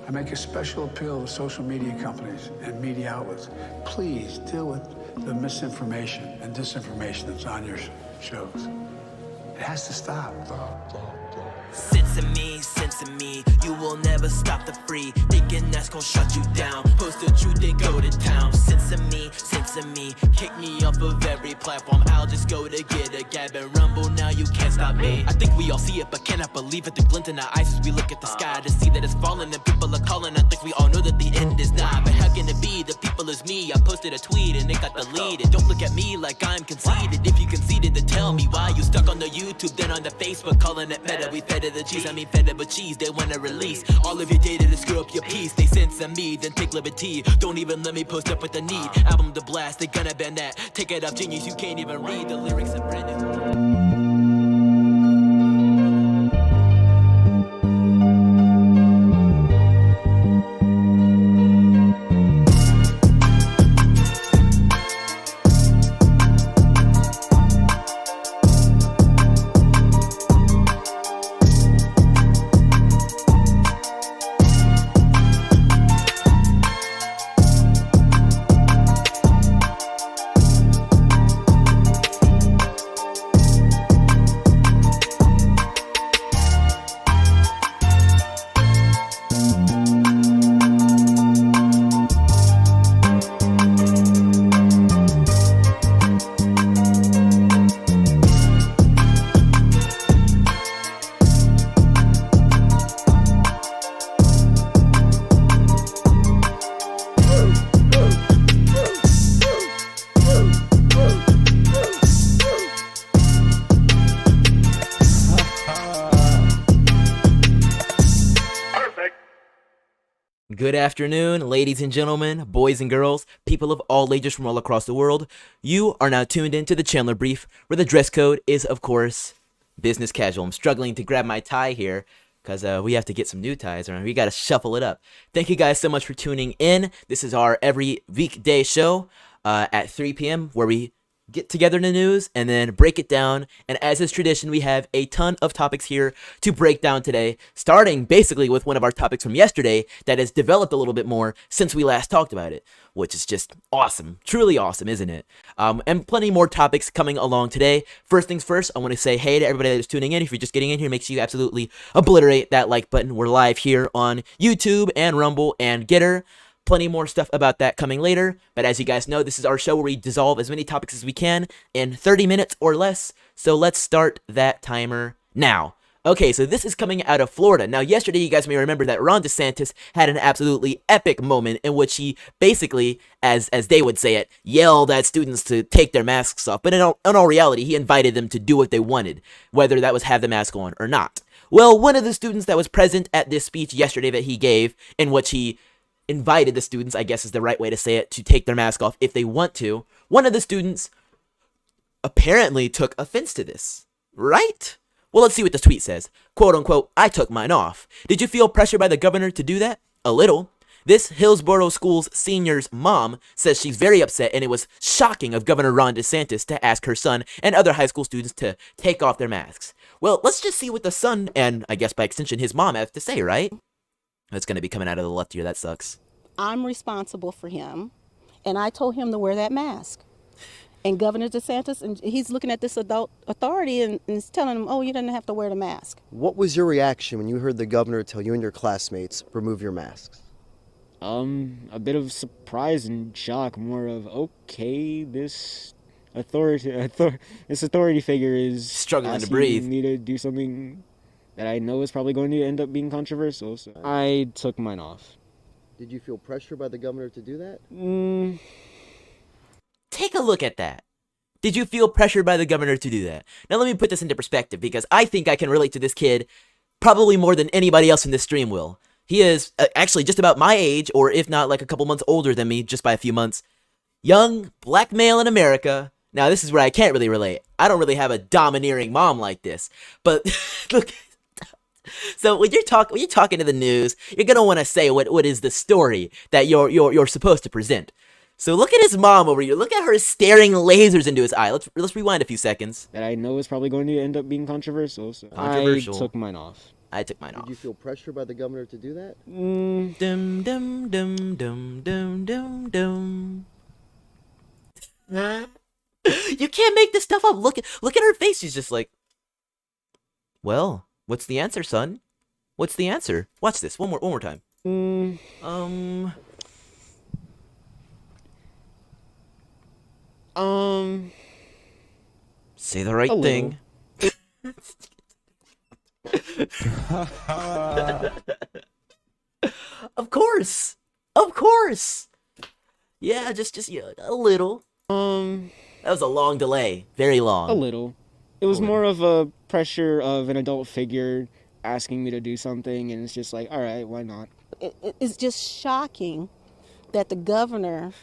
I make a special appeal to social media companies and media outlets. Please deal with the misinformation and disinformation that's on your shows. It has to stop. Sense of me, you will never stop the free. Thinking that's gonna shut you down. Post the truth, they go to town. Sense of me, kick me off of every platform. I'll just go to get a gab and rumble. Now you can't stop me. I think we all see it, but cannot believe it. The glint in our eyes as we look at the sky to see that it's falling and people are calling. I think we all know that the end is nigh. But how can it be? The people is me. I posted a tweet and it got deleted. Don't look at me like I'm conceited. If you conceded, then tell me why you stuck on the YouTube, then on the Facebook, calling it meta. We fed it the cheese, I mean fed it with cheese. They wanna release all of your data to screw up your piece. They censor me, then take liberty. Don't even let me post up with the need. Album to blast, they gonna ban that. Take it off Genius, you can't even read the lyrics of Brendan. Good afternoon, ladies and gentlemen, boys and girls, people of all ages from all across the world. You are now tuned into the Chandler Brief, where the dress code is, of course, business casual. I'm struggling to grab my tie here because we have to get some new ties, or we got to shuffle it up. Thank you guys so much for tuning in. This is our every weekday show at 3 p.m. where we get together in the news and then break it down. And as is tradition, we have a ton of topics here to break down today, starting basically with one of our topics from yesterday that has developed a little bit more since we last talked about it, which is just awesome. Truly awesome, isn't it? And plenty more topics coming along today. First things first, I want to say hey to everybody that is tuning in. If you're just getting in here, make sure you absolutely obliterate that like button. We're live here on YouTube and Rumble and Getter. Plenty more stuff about that coming later, but as you guys know, this is our show where we dissolve as many topics as we can in 30 minutes or less, so let's start that timer now. Okay, so this is coming out of Florida. Now, yesterday, you guys may remember that Ron DeSantis had an absolutely epic moment in which he basically, as they would say it, yelled at students to take their masks off, but in all reality, he invited them to do what they wanted, whether that was have the mask on or not. Well, one of the students that was present at this speech yesterday that he gave, in which he invited the students, I guess is the right way to say it, to take their mask off if they want to. One of the students apparently took offense to this, right? Well, let's see what the tweet says. Quote unquote, I took mine off. Did you feel pressure by the governor to do that? A little. This Hillsborough School's senior's mom says she's very upset and it was shocking of Governor Ron DeSantis to ask her son and other high school students to take off their masks. Well, let's just see what the son, and I guess by extension his mom, have to say, right? That's going to be coming out of the left here. That sucks. I'm responsible for him, and I told him to wear that mask. And Governor DeSantis, and he's looking at this adult authority and is telling him, oh, you didn't have to wear the mask. What was your reaction when you heard the governor tell you and your classmates, remove your masks? A bit of surprise and shock, more of, okay, this authority figure is struggling to breathe. Me to do something that I know is probably going to end up being controversial, so I took mine off. Did you feel pressure by the governor to do that? Take a look at that. Did you feel pressured by the governor to do that? Now let me put this into perspective, because I think I can relate to this kid probably more than anybody else in this stream will. He is actually just about my age, or if not like a couple months older than me, just by a few months. Young, black male in America. Now this is where I can't really relate. I don't really have a domineering mom like this. But look... So when you're talking to the news, you're gonna want to say what is the story that you're supposed to present. So look at his mom over here. Look at her staring lasers into his eye. Let's rewind a few seconds. That I know is probably going to end up being controversial. So Controversial. I took mine off. I took mine Did off. you feel pressure by the governor to do that? Dum dum dum dum dum dum dum. You can't make this stuff up. Look at her face. She's just like, well, what's the answer, son? What's the answer? Watch this one more time. Say the right thing. Of course. Yeah, just yeah, a little. That was a long delay. Very long. A little. It was more of a pressure of an adult figure asking me to do something, and it's just like, all right, why not? It's just shocking that the governor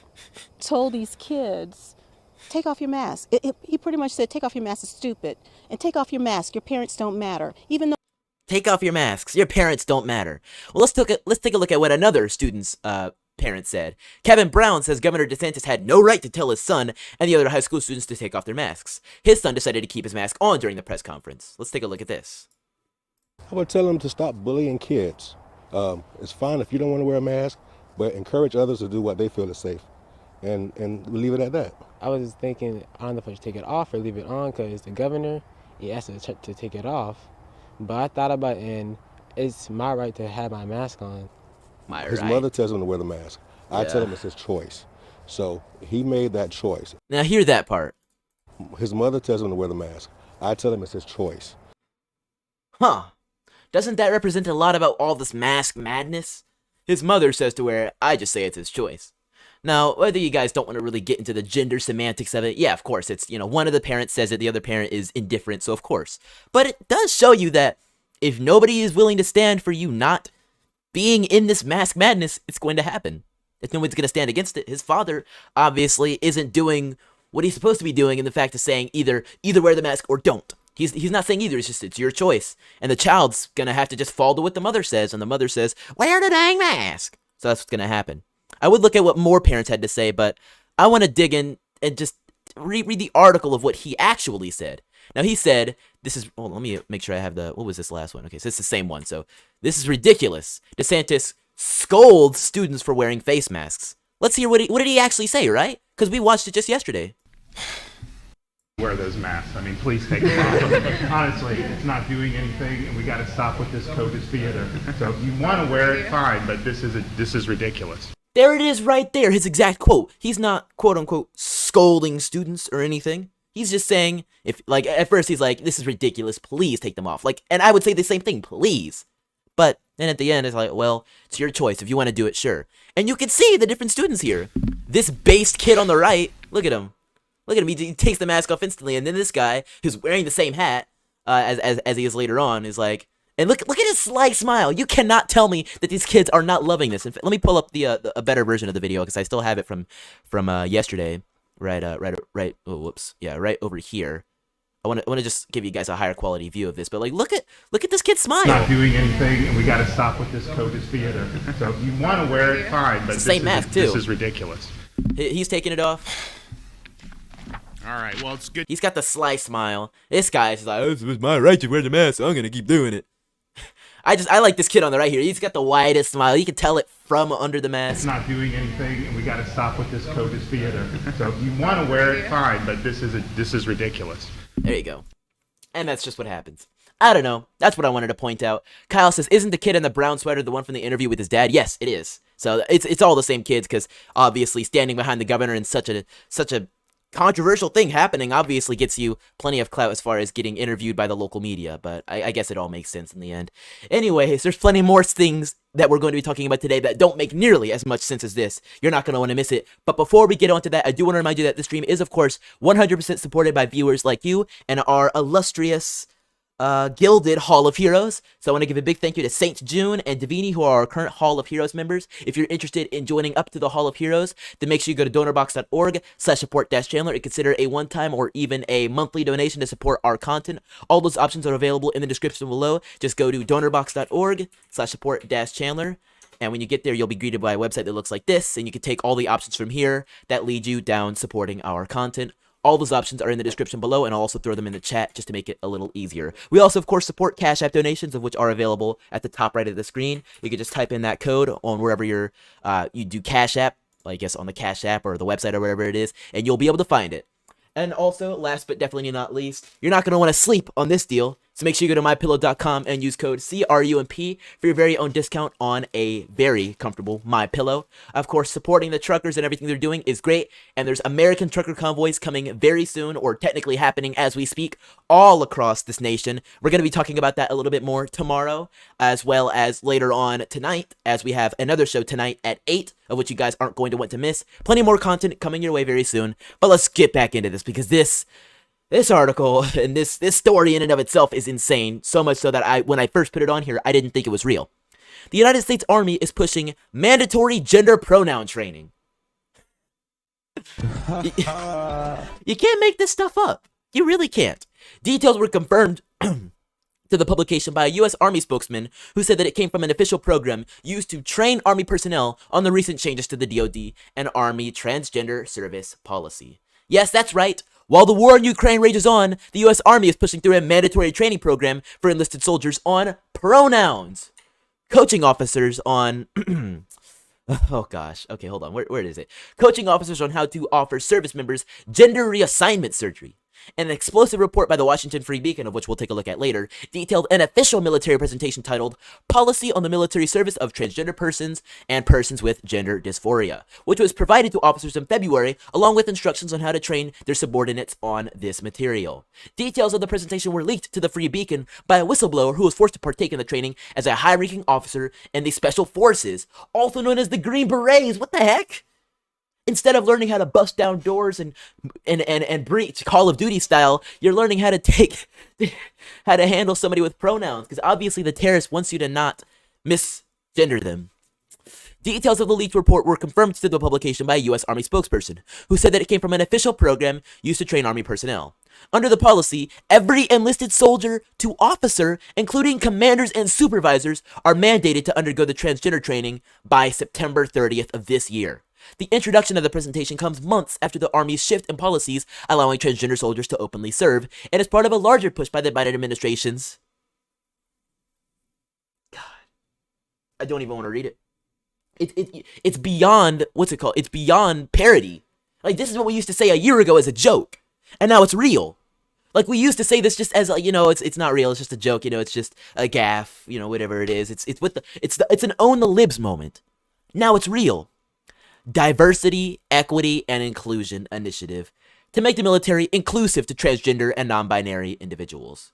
told these kids, take off your mask. He pretty much said, take off your mask, it's stupid. And take off your mask, your parents don't matter. Even though Take off your masks. Your parents don't matter. Well, let's take a look at what another student's parent said. Kevin Brown says Governor DeSantis had no right to tell his son and the other high school students to take off their masks. His son decided to keep his mask on during the press conference. Let's take a look at this. I would tell them to stop bullying kids. It's fine if you don't want to wear a mask, but encourage others to do what they feel is safe, and leave it at that. I was thinking, I don't know if I should take it off or leave it on, because the governor, he asked us to take it off. But I thought about it, and it's my right to have my mask on. His mother tells him to wear the mask. I tell him it's his choice. So he made that choice. Now hear that part. His mother tells him to wear the mask. I tell him it's his choice. Huh. Doesn't that represent a lot about all this mask madness? His mother says to wear it, I just say it's his choice. Now, whether you guys don't want to really get into the gender semantics of it, yeah, of course, it's, one of the parents says it, the other parent is indifferent, so of course. But it does show you that if nobody is willing to stand for you not being in this mask madness, it's going to happen. If nobody's going to stand against it, his father obviously isn't doing what he's supposed to be doing in the fact of saying either wear the mask or don't. He's not saying either, it's your choice. And the child's going to have to just fall to what the mother says, and the mother says, wear the dang mask. So that's what's going to happen. I would look at what more parents had to say, but I want to dig in and just read the article of what he actually said. Now, he said, let me make sure I have what was this last one? Okay, so it's the same one. So, this is ridiculous. DeSantis scolds students for wearing face masks. Let's hear what did he actually say, right? Because we watched it just yesterday. Wear those masks. I mean, please take them off. Honestly, it's not doing anything, and we got to stop with this COVID theater. So if you want to wear it, fine, but this is ridiculous. There it is right there, his exact quote. He's not, quote unquote, scolding students or anything. He's just saying, at first he's like, this is ridiculous, please take them off. And I would say the same thing, please. But then at the end, it's like, well, it's your choice. If you want to do it, sure. And you can see the different students here. This based kid on the right, look at him. Look at him, he takes the mask off instantly. And then this guy, who's wearing the same hat as he is later on, is like, and look at his sly smile. You cannot tell me that these kids are not loving this. In fact, let me pull up a better version of the video because I still have it from yesterday. Right. Oh, whoops. Yeah, right over here. I want to just give you guys a higher quality view of this. But look at this kid's smile. Not doing anything, and we got to stop with this COVID theater. So if you want to wear it, fine, but same mask too. This is ridiculous. He's taking it off. All right. Well, it's good. He's got the sly smile. This guy's like, oh, it's my right to wear the mask, so I'm gonna keep doing it. I like this kid on the right here. He's got the widest smile. You can tell it from under the mask. It's not doing anything, and we got to stop with this COVID theater. So if you want to wear it, fine, but this is ridiculous. There you go. And that's just what happens. I don't know. That's what I wanted to point out. Kyle says, isn't the kid in the brown sweater the one from the interview with his dad? Yes, it is. So it's all the same kids because obviously standing behind the governor in such a controversial thing happening obviously gets you plenty of clout as far as getting interviewed by the local media, but I guess it all makes sense in the end. Anyways, there's plenty more things that we're going to be talking about today that don't make nearly as much sense as this. You're not going to want to miss it. But before we get on to that, I do want to remind you that the stream is, of course, 100% supported by viewers like you and our illustrious Gilded Hall of Heroes. So I want to give a big thank you to Saint June and Davini, who are our current Hall of Heroes members. If you're interested in joining up to the Hall of Heroes, then make sure you go to donorbox.org/support-Chandler and consider a one-time or even a monthly donation to support our content. All those options are available in the description below. Just go to donorbox.org/support-Chandler. And when you get there, you'll be greeted by a website that looks like this, and you can take all the options from here that lead you down supporting our content. All those options are in the description below, and I'll also throw them in the chat just to make it a little easier. We also, of course, support Cash App donations, of which are available at the top right of the screen. You can just type in that code on wherever you do Cash App, I guess on the Cash App or the website or wherever it is, and you'll be able to find it. And also, last but definitely not least, you're not going to want to sleep on this deal, so make sure you go to mypillow.com and use code CRUMP for your very own discount on a very comfortable MyPillow. Of course, supporting the truckers and everything they're doing is great, and there's American trucker convoys coming very soon, or technically happening as we speak, all across this nation. We're going to be talking about that a little bit more tomorrow, as well as later on tonight, as we have another show tonight at 8, of which you guys aren't going to want to miss. Plenty more content coming your way very soon, but let's get back into this, because this article and this story in and of itself is insane. So much so that when I first put it on here, I didn't think it was real. The United States Army is pushing mandatory gender pronoun training. You can't make this stuff up. You really can't. Details were confirmed to the publication by a U.S. Army spokesman who said that it came from an official program used to train Army personnel on the recent changes to the DoD and Army transgender service policy. Yes, that's right. While the war in Ukraine rages on, the U.S. Army is pushing through a mandatory training program for enlisted soldiers on pronouns. Coaching officers on... oh gosh. Okay, hold on. Where is it? Coaching officers on how to offer service members gender reassignment surgery. An explosive report by the Washington Free Beacon, of which we'll take a look at later, detailed an official military presentation titled Policy on the Military Service of Transgender Persons and Persons with Gender Dysphoria, which was provided to officers in February, along with instructions on how to train their subordinates on this material. Details of the presentation were leaked to the Free Beacon by a whistleblower who was forced to partake in the training as a high-ranking officer in the Special Forces, also known as the Green Berets. What the heck? Instead of learning how to bust down doors and breach Call of Duty style, you're learning how to handle somebody with pronouns, because obviously the terrorist wants you to not misgender them. Details of the leaked report were confirmed to the publication by a U.S. Army spokesperson, who said that it came from an official program used to train Army personnel. Under the policy, every enlisted soldier to officer, including commanders and supervisors, are mandated to undergo the transgender training by September 30th of this year. The introduction of the presentation comes months after the Army's shift in policies allowing transgender soldiers to openly serve, and is part of a larger push by the Biden administration's... God, I don't even want to read it. It's beyond, what's it called? It's beyond parody. Like, this is what we used to say a year ago as a joke, and now it's real. Like, we used to say this just as, it's not real, it's just a joke, it's just a gaffe, whatever it is. It's an own the libs moment. Now it's real. Diversity, Equity, and Inclusion Initiative to make the military inclusive to transgender and non-binary individuals.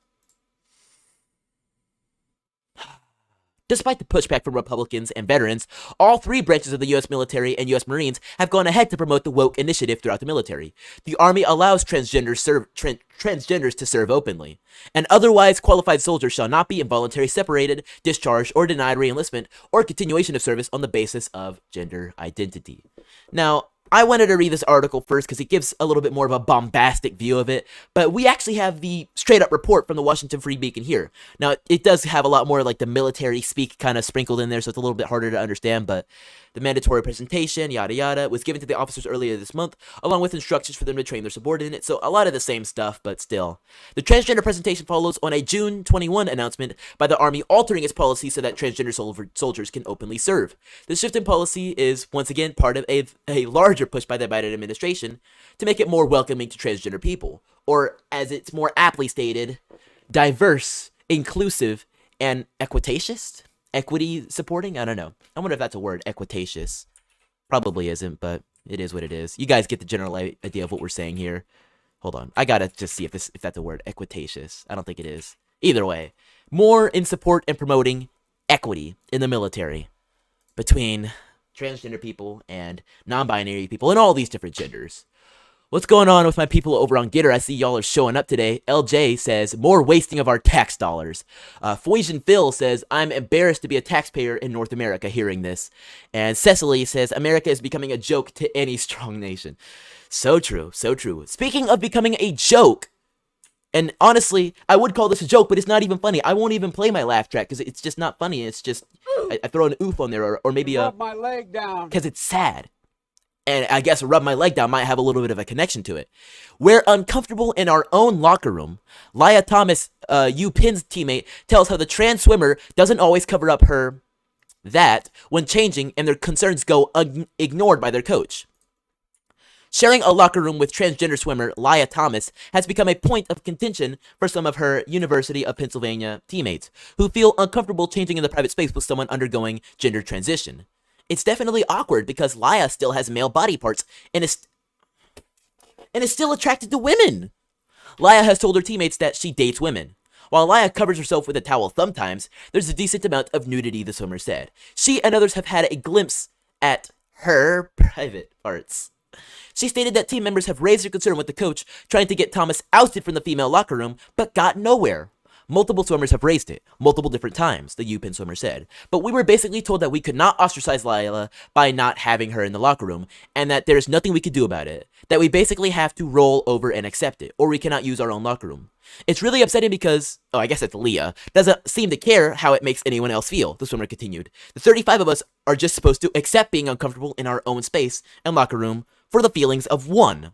Despite the pushback from Republicans and veterans, all three branches of the U.S. military and U.S. Marines have gone ahead to promote the woke initiative throughout the military. The Army allows transgenders to serve openly. An otherwise qualified soldier shall not be involuntarily separated, discharged, or denied reenlistment or continuation of service on the basis of gender identity. Now, I wanted to read this article first because it gives a little bit more of a bombastic view of it, but we actually have the straight-up report from the Washington Free Beacon here. Now, it does have a lot more like the military speak kind of sprinkled in there, so it's a little bit harder to understand, but the mandatory presentation, yada yada, was given to the officers earlier this month, along with instructions for them to train their subordinates, so a lot of the same stuff, but still. The transgender presentation follows on a June 21 announcement by the Army altering its policy so that transgender soldiers can openly serve. The shift in policy is, once again, part of a larger push by the Biden administration to make it more welcoming to transgender people, or as it's more aptly stated, diverse, inclusive, and equitatious? Equity supporting? I don't know. I wonder if that's a word, equitatious. Probably isn't, but it is what it is. You guys get the general idea of what we're saying here. Hold on. I gotta just see if that's a word, equitatious. I don't think it is. Either way, more in support and promoting equity in the military between transgender people and non-binary people and all these different genders. What's going on with my people over on Gitter? I see y'all are showing up today. LJ says, more wasting of our tax dollars. Foysian Phil says, I'm embarrassed to be a taxpayer in North America hearing this. And Cecily says, America is becoming a joke to any strong nation. So true, so true. Speaking of becoming a joke, and honestly, I would call this a joke, but it's not even funny. I won't even play my laugh track because it's just not funny. It's just, I throw an oof on there or maybe a... my leg down. Because it's sad. and I guess rub my leg down might have a little bit of a connection to it. We're uncomfortable in our own locker room. Lia Thomas, UPenn's teammate, tells how the trans swimmer doesn't always cover up her that when changing, and their concerns go ignored by their coach. Sharing a locker room with transgender swimmer Lia Thomas has become a point of contention for some of her University of Pennsylvania teammates, who feel uncomfortable changing in the private space with someone undergoing gender transition. It's definitely awkward because Lia still has male body parts and is still attracted to women. Lia has told her teammates that she dates women. While Lia covers herself with a towel sometimes, there's a decent amount of nudity, the swimmer said. She and others have had a glimpse at her private parts. She stated that team members have raised their concern with the coach trying to get Thomas ousted from the female locker room, but got nowhere. Multiple swimmers have raised it, multiple different times, the UPenn swimmer said. But we were basically told that we could not ostracize Lia by not having her in the locker room, and that there's nothing we could do about it. That we basically have to roll over and accept it, or we cannot use our own locker room. It's really upsetting because, I guess it's Lia, doesn't seem to care how it makes anyone else feel, the swimmer continued. The 35 of us are just supposed to accept being uncomfortable in our own space and locker room for the feelings of one.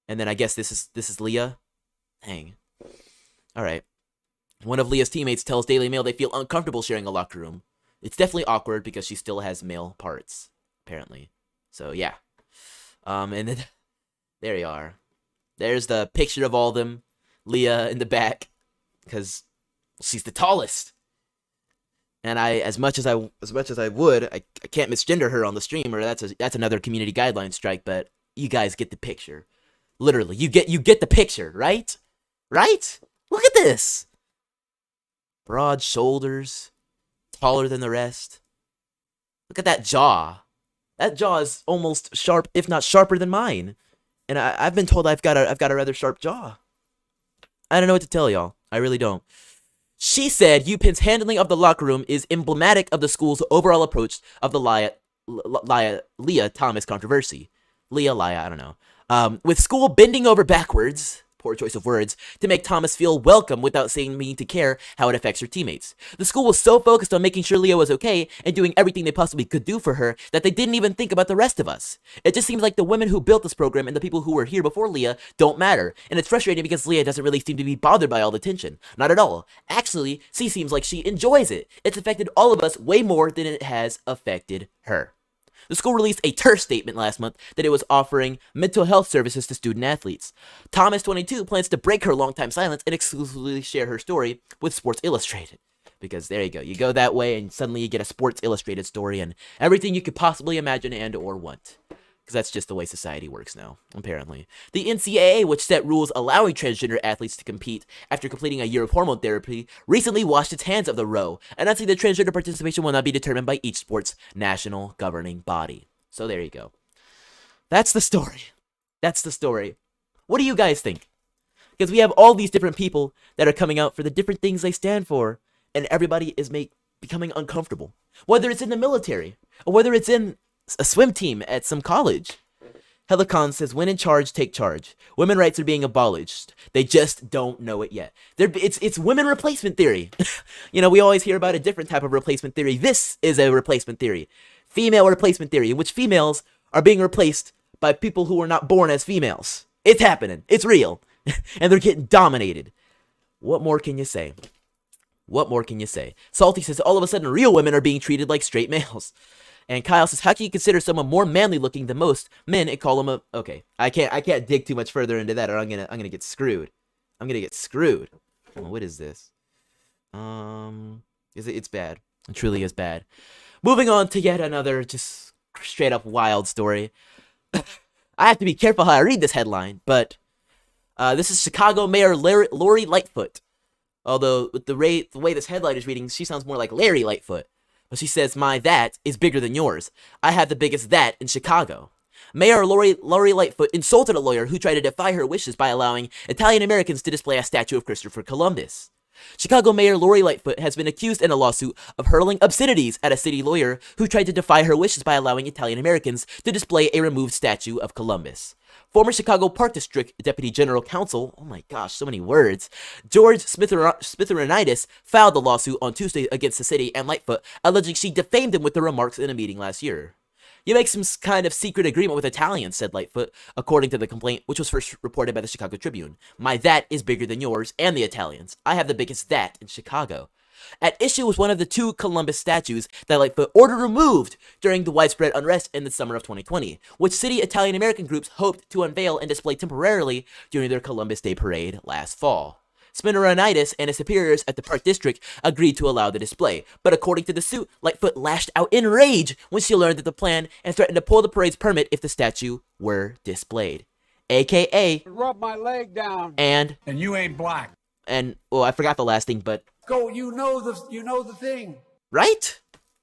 And then I guess this is Lia. Dang. Alright. One of Lia's teammates tells Daily Mail they feel uncomfortable sharing a locker room. It's definitely awkward because she still has male parts, apparently. So yeah. And then there you are. There's the picture of all of them. Lia in the back, because she's the tallest. And as much as I would, I can't misgender her on the stream, or that's another community guideline strike. But you guys get the picture. Literally, you get the picture, right? Right? Look at this. Broad shoulders, taller than the rest. Look at that jaw. That jaw is almost sharp, if not sharper than mine. And I've been told I've got a rather sharp jaw. I don't know what to tell y'all. I really don't. She said UPenn's handling of the locker room is emblematic of the school's overall approach of the Lia Thomas controversy. Lia, I don't know. With school bending over backwards, poor choice of words, to make Thomas feel welcome without seeming to care how it affects her teammates. The school was so focused on making sure Lia was okay and doing everything they possibly could do for her that they didn't even think about the rest of us. It just seems like the women who built this program and the people who were here before Lia don't matter, and it's frustrating because Lia doesn't really seem to be bothered by all the tension. Not at all. Actually, she seems like she enjoys it. It's affected all of us way more than it has affected her. The school released a terse statement last month that it was offering mental health services to student athletes. Thomas, 22, plans to break her longtime silence and exclusively share her story with Sports Illustrated. Because there you go. You go that way and suddenly you get a Sports Illustrated story and everything you could possibly imagine and or want. Because that's just the way society works now, apparently. The NCAA, which set rules allowing transgender athletes to compete after completing a year of hormone therapy, recently washed its hands of the row, announcing that transgender participation will not be determined by each sport's national governing body. So there you go. That's the story. That's the story. What do you guys think? Because we have all these different people that are coming out for the different things they stand for, and everybody is becoming uncomfortable. Whether it's in the military, or whether it's in a swim team at some college. Helicon says, when in charge, take charge. Women rights are being abolished. They just don't know it yet. It's women replacement theory. You know, we always hear about a different type of replacement theory. This is a replacement theory. Female replacement theory, in which females are being replaced by people who were not born as females. It's happening. It's real. And they're getting dominated. What more can you say? What more can you say? Salty says, all of a sudden, real women are being treated like straight males. And Kyle says, how can you consider someone more manly looking than most men and call him a... Okay, I can't dig too much further into that or I'm gonna get screwed. I'm gonna get screwed. Oh, what is this? It's bad. It truly is bad. Moving on to yet another just straight up wild story. I have to be careful how I read this headline, but this is Chicago Mayor Lori Lightfoot. Although with the way this headline is reading, she sounds more like Larry Lightfoot. But she says, my that is bigger than yours. I have the biggest that in Chicago. Mayor Lori Lightfoot insulted a lawyer who tried to defy her wishes by allowing Italian Americans to display a statue of Christopher Columbus. Chicago Mayor Lori Lightfoot has been accused in a lawsuit of hurling obscenities at a city lawyer who tried to defy her wishes by allowing Italian Americans to display a removed statue of Columbus. Former Chicago Park District Deputy General Counsel, oh my gosh, so many words, George Smithorinitis filed the lawsuit on Tuesday against the city and Lightfoot, alleging she defamed him with her remarks in a meeting last year. You make some kind of secret agreement with Italians, said Lightfoot, according to the complaint, which was first reported by the Chicago Tribune. My that is bigger than yours and the Italians. I have the biggest that in Chicago. At issue was one of the 2 Columbus statues that Lightfoot ordered removed during the widespread unrest in the summer of 2020, which city Italian-American groups hoped to unveil and display temporarily during their Columbus Day parade last fall. Smironitis and his superiors at the Park District agreed to allow the display, but according to the suit, Lightfoot lashed out in rage when she learned of the plan and threatened to pull the parade's permit if the statue were displayed. AKA, rub my leg down. And you ain't black. And, well, I forgot the last thing, but... Go, you know the thing. Right?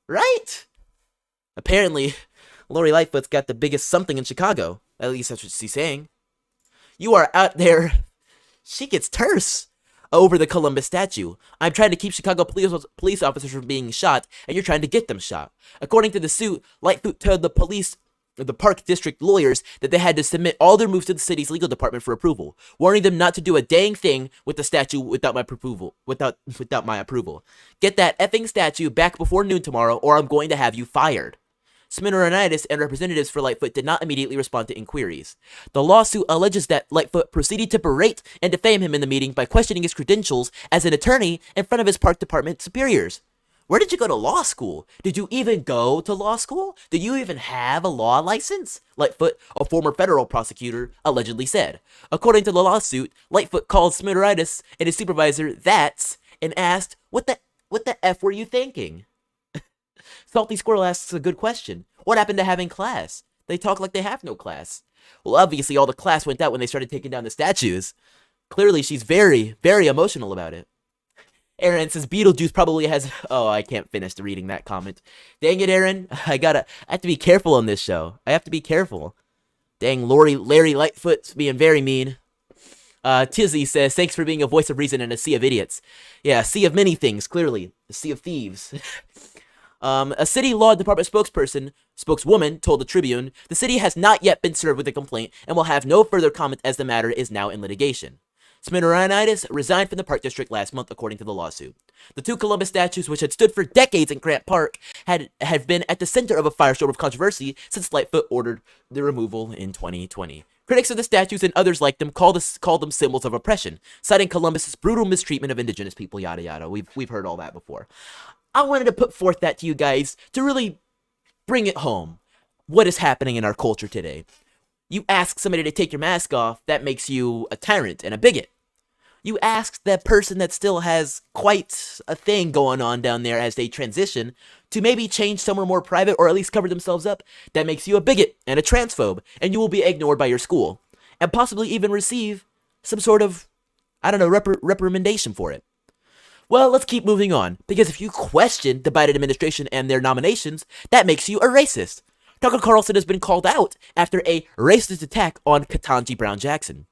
Right? Apparently, Lori Lightfoot's got the biggest something in Chicago. At least that's what she's saying. You are out there... She gets terse over the Columbus statue. I'm trying to keep Chicago police officers from being shot, and you're trying to get them shot. According to the suit, Lightfoot told the Park District lawyers that they had to submit all their moves to the city's legal department for approval, warning them not to do a dang thing with the statue without my approval. Without my approval. Get that effing statue back before noon tomorrow, or I'm going to have you fired. Smironitis and representatives for Lightfoot did not immediately respond to inquiries. The lawsuit alleges that Lightfoot proceeded to berate and defame him in the meeting by questioning his credentials as an attorney in front of his park department superiors. Where did you go to law school? Did you even go to law school? Do you even have a law license? Lightfoot, a former federal prosecutor, allegedly said. According to the lawsuit, Lightfoot called Smironitis and his supervisor that's and asked, What the F were you thinking? Salty Squirrel asks a good question. What happened to having class? They talk like they have no class. Well, obviously all the class went out when they started taking down the statues. Clearly she's very, very emotional about it. Aaron says Beetlejuice probably has... Oh, I can't finish reading that comment. Dang it, Aaron. I have to be careful on this show. I have to be careful. Dang, Larry Lightfoot's being very mean. Tizzy says, thanks for being a voice of reason in a sea of idiots. Yeah, a sea of many things, clearly. A sea of thieves. A city law department spokeswoman told the Tribune, the city has not yet been served with a complaint and will have no further comment as the matter is now in litigation. Smironitis resigned from the Park District last month, according to the lawsuit. The 2 Columbus statues, which had stood for decades in Crump Park, have been at the center of a firestorm of controversy since Lightfoot ordered their removal in 2020. Critics of the statues and others like them call them symbols of oppression, citing Columbus's brutal mistreatment of indigenous people, yada yada. We've heard all that before. I wanted to put forth that to you guys to really bring it home. What is happening in our culture today? You ask somebody to take your mask off, that makes you a tyrant and a bigot. You ask that person that still has quite a thing going on down there as they transition to maybe change somewhere more private or at least cover themselves up, that makes you a bigot and a transphobe, and you will be ignored by your school, and possibly even receive some sort of, I don't know, reprimandation for it. Well, let's keep moving on, because if you question the Biden administration and their nominations, that makes you a racist. Tucker Carlson has been called out after a racist attack on Ketanji Brown Jackson.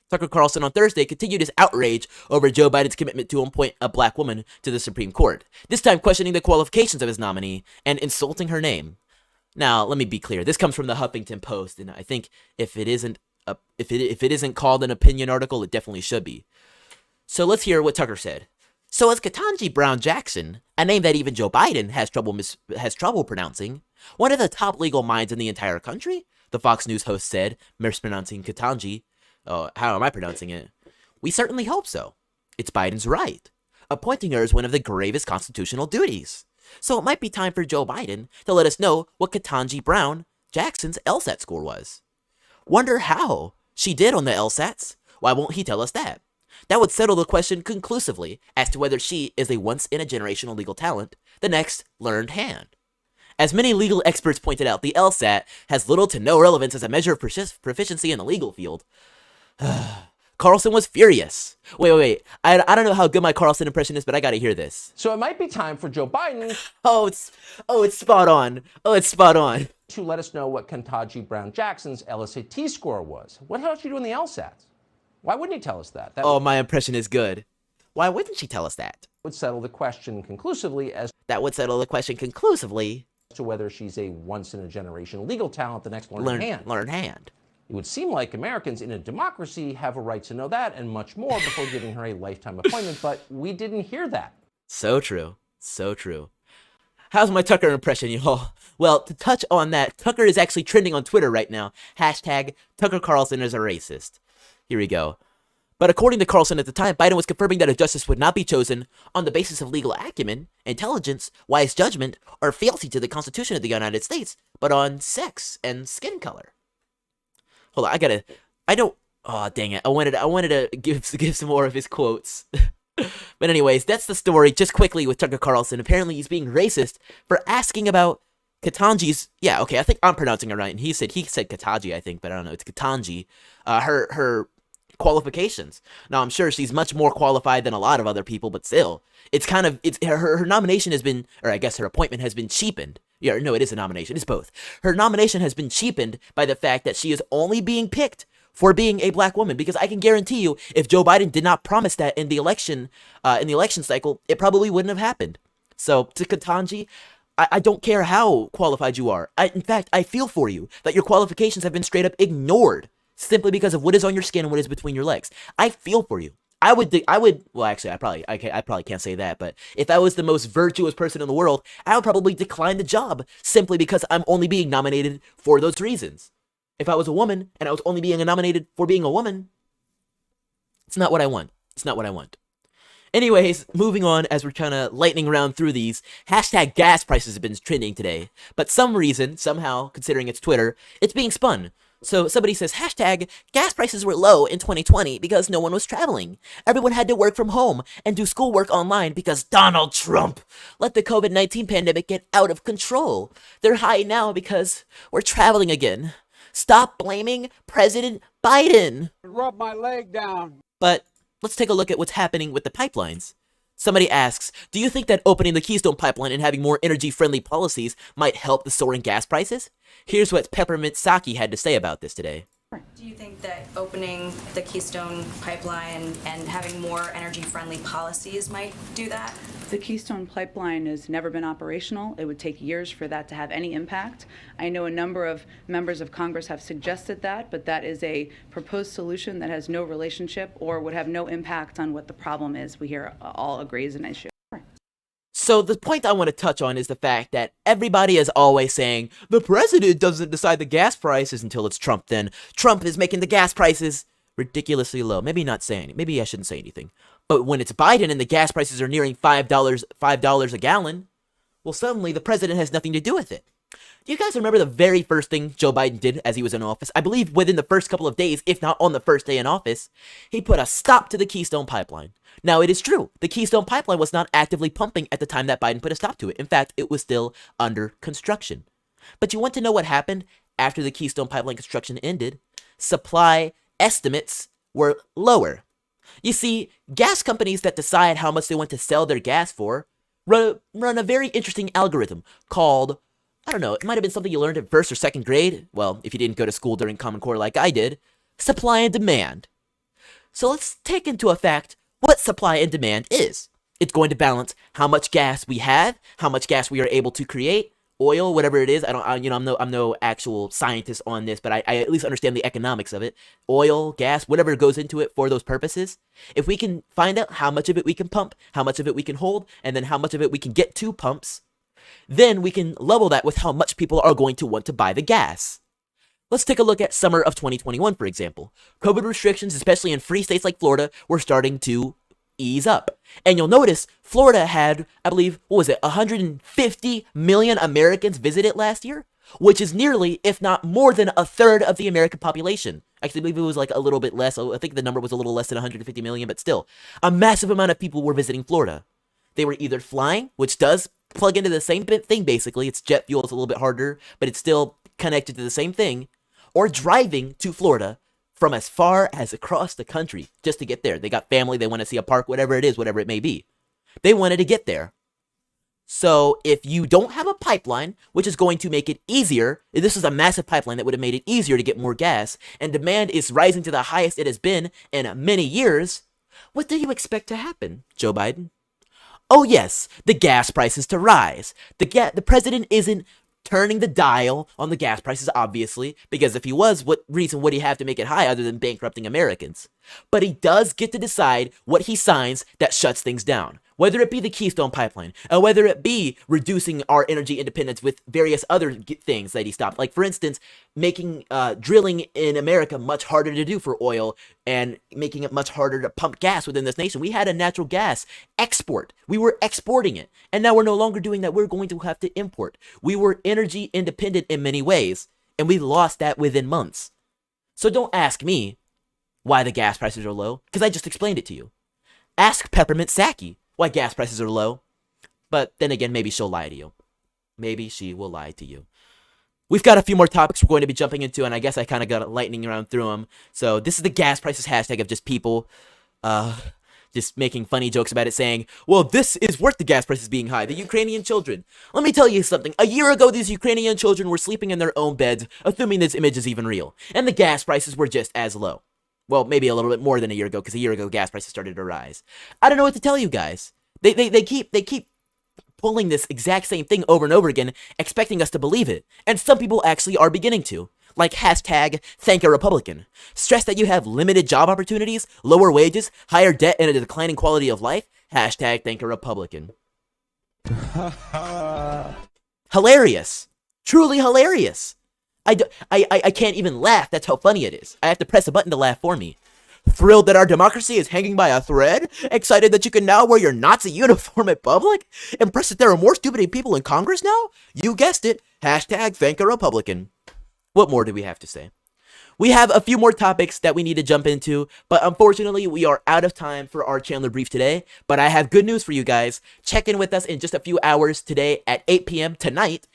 Tucker Carlson on Thursday continued his outrage over Joe Biden's commitment to appoint a black woman to the Supreme Court, this time questioning the qualifications of his nominee and insulting her name. Now, let me be clear. This comes from the Huffington Post, and I think if it isn't called an opinion article, it definitely should be. So let's hear what Tucker said. So is Ketanji Brown Jackson, a name that even Joe Biden has trouble pronouncing, one of the top legal minds in the entire country? The Fox News host said, mispronouncing Ketanji. Oh, how am I pronouncing it? We certainly hope so. It's Biden's right. Appointing her is one of the gravest constitutional duties. So it might be time for Joe Biden to let us know what Ketanji Brown Jackson's LSAT score was. Wonder how she did on the LSATs. Why won't he tell us that? That would settle the question conclusively as to whether she is a once-in-a-generational legal talent, the next learned hand. As many legal experts pointed out, the LSAT has little to no relevance as a measure of proficiency in the legal field. Carlson was furious. Wait. I don't know how good my Carlson impression is, but I gotta hear this. So it might be time for Joe Biden. It's spot on. It's spot on. To let us know what Ketanji Brown Jackson's LSAT score was. What hell did she do in the LSATs? Why wouldn't he tell us that? My impression is good. Why wouldn't she tell us that? Would settle the question conclusively as to whether she's a once-in-a-generation legal talent, the next learned hand. It would seem like Americans in a democracy have a right to know that and much more before giving her a lifetime appointment, but we didn't hear that. So true. So true. How's my Tucker impression, y'all? Well, to touch on that, Tucker is actually trending on Twitter right now. Hashtag Tucker Carlson is a racist. Here we go. But according to Carlson at the time, Biden was confirming that a justice would not be chosen on the basis of legal acumen, intelligence, wise judgment, or fealty to the Constitution of the United States, but on sex and skin color. Hold on, oh dang it, I wanted to give some more of his quotes. But anyways, that's the story, just quickly with Tucker Carlson. Apparently he's being racist for asking about Ketanji's, yeah, okay, I think I'm pronouncing it right, and he said Ketanji, I think, but I don't know, it's Ketanji, her qualifications. Now, I'm sure she's much more qualified than a lot of other people, but still, her nomination has been, or I guess her appointment has been cheapened. Yeah, no, it is a nomination, it's both. Her nomination has been cheapened by the fact that she is only being picked for being a black woman, because I can guarantee you, if Joe Biden did not promise that in the election cycle, it probably wouldn't have happened. So, to Ketanji, I don't care how qualified you are. In fact, I feel for you that your qualifications have been straight up ignored simply because of what is on your skin and what is between your legs. I feel for you. I would, well, actually, I probably can't say that, but if I was the most virtuous person in the world, I would probably decline the job simply because I'm only being nominated for those reasons. If I was a woman and I was only being nominated for being a woman, it's not what I want. It's not what I want. Anyways, moving on as we're kind of lightning round through these, hashtag gas prices have been trending today, but some reason, somehow, considering it's Twitter, it's being spun. So somebody says, hashtag gas prices were low in 2020 because no one was traveling. Everyone had to work from home and do schoolwork online because Donald Trump let the COVID-19 pandemic get out of control. They're high now because we're traveling again. Stop blaming President Biden. Rub my leg down. But let's take a look at what's happening with the pipelines. Somebody asks, do you think that opening the Keystone Pipeline and having more energy-friendly policies might help the soaring gas prices? Here's what Peppermint Saki had to say about this today. Do you think that opening the Keystone Pipeline and having more energy-friendly policies might do that? The Keystone Pipeline has never been operational. It would take years for that to have any impact. I know a number of members of Congress have suggested that, but that is a proposed solution that has no relationship or would have no impact on what the problem is. We here all agree is an issue. So the point I want to touch on is the fact that everybody is always saying, the president doesn't decide the gas prices until it's Trump then. Trump is making the gas prices ridiculously low. Maybe I shouldn't say anything. But when it's Biden and the gas prices are nearing $5 a gallon, well, suddenly the president has nothing to do with it. Do you guys remember the very first thing Joe Biden did as he was in office? I believe within the first couple of days, if not on the first day in office, he put a stop to the Keystone Pipeline. Now, it is true, the Keystone Pipeline was not actively pumping at the time that Biden put a stop to it. In fact, it was still under construction. But you want to know what happened after the Keystone Pipeline construction ended? Supply estimates were lower. You see, gas companies that decide how much they want to sell their gas for run a very interesting algorithm called, I don't know, it might have been something you learned in first or second grade. Well, if you didn't go to school during Common Core like I did, supply and demand. So let's take into effect what supply and demand is. It's going to balance how much gas we have, how much gas we are able to create, oil, whatever it is. I'm no actual scientist on this, but I at least understand the economics of it. Oil, gas, whatever goes into it for those purposes. If we can find out how much of it we can pump, how much of it we can hold, and then how much of it we can get to pumps, then we can level that with how much people are going to want to buy the gas. Let's take a look at summer of 2021, for example. COVID restrictions, especially in free states like Florida, were starting to ease up. And you'll notice Florida had, I believe, 150 million Americans visit it last year, which is nearly, if not more than, a third of the American population. Actually, I believe it was like a little bit less. I think the number was a little less than 150 million, but still, a massive amount of people were visiting Florida. They were either flying, which does plug into the same thing basically. It's jet fuel, it's a little bit harder, but it's still connected to the same thing, or driving to Florida from as far as across the country just to get there. They got family, they want to see a park, whatever it is, whatever it may be. They wanted to get there. So if you don't have a pipeline, which is going to make it easier, this is a massive pipeline that would have made it easier to get more gas, and demand is rising to the highest it has been in many years, what do you expect to happen, Joe Biden? Oh yes, the gas prices to rise. The president isn't turning the dial on the gas prices, obviously, because if he was, what reason would he have to make it high other than bankrupting Americans? But he does get to decide what he signs that shuts things down. Whether it be the Keystone Pipeline, whether it be reducing our energy independence with various other things that he stopped. Like, for instance, making drilling in America much harder to do for oil and making it much harder to pump gas within this nation. We had a natural gas export. We were exporting it. And now we're no longer doing that. We're going to have to import. We were energy independent in many ways, and we lost that within months. So don't ask me why the gas prices are low, because I just explained it to you. Ask Peppermint Saki why gas prices are low. But then again, maybe she'll lie to you. Maybe she will lie to you. We've got a few more topics we're going to be jumping into, and I guess I kind of got lightning around through them. So this is the gas prices hashtag of just people just making funny jokes about it, saying, well, this is worth the gas prices being high. The Ukrainian children. Let me tell you something. A year ago, these Ukrainian children were sleeping in their own beds, assuming this image is even real. And the gas prices were just as low. Well, maybe a little bit more than a year ago, because a year ago gas prices started to rise. I don't know what to tell you guys. They keep pulling this exact same thing over and over again, expecting us to believe it. And some people actually are beginning to. Like hashtag thank a Republican. Stress that you have limited job opportunities, lower wages, higher debt, and a declining quality of life. Hashtag thank a Republican. Hilarious. Truly hilarious. I can't even laugh. That's how funny it is. I have to press a button to laugh for me. Thrilled that our democracy is hanging by a thread? Excited that you can now wear your Nazi uniform in public? Impressed that there are more stupid people in Congress now? You guessed it. Hashtag thank a Republican. What more do we have to say? We have a few more topics that we need to jump into, but unfortunately, we are out of time for our Chandler Brief today. But I have good news for you guys. Check in with us in just a few hours today at 8 p.m. tonight.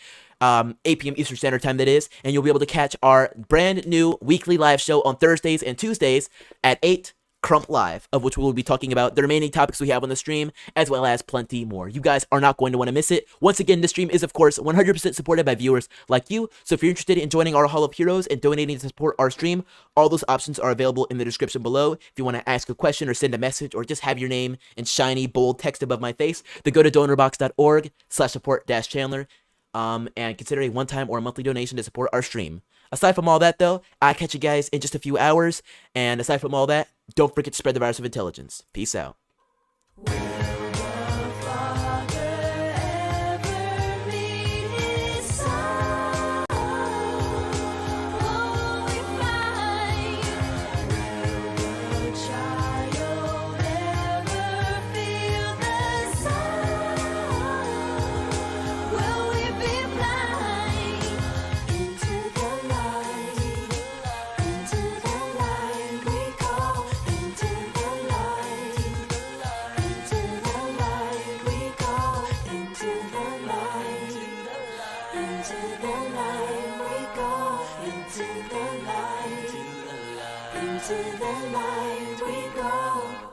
8 p.m. Eastern Standard Time, that is, and you'll be able to catch our brand new weekly live show on Thursdays and Tuesdays at 8 Crump Live, of which we will be talking about the remaining topics we have on the stream, as well as plenty more. You guys are not going to want to miss it. Once again, the stream is, of course, 100% supported by viewers like you, so if you're interested in joining our Hall of Heroes and donating to support our stream, all those options are available in the description below. If you want to ask a question or send a message or just have your name in shiny, bold text above my face, then go to donorbox.org/support-Chandler. And consider a one-time or a monthly donation to support our stream. Aside from all that, though, I'll catch you guys in just a few hours. And aside from all that, don't forget to spread the virus of intelligence. Peace out. Into the light we go.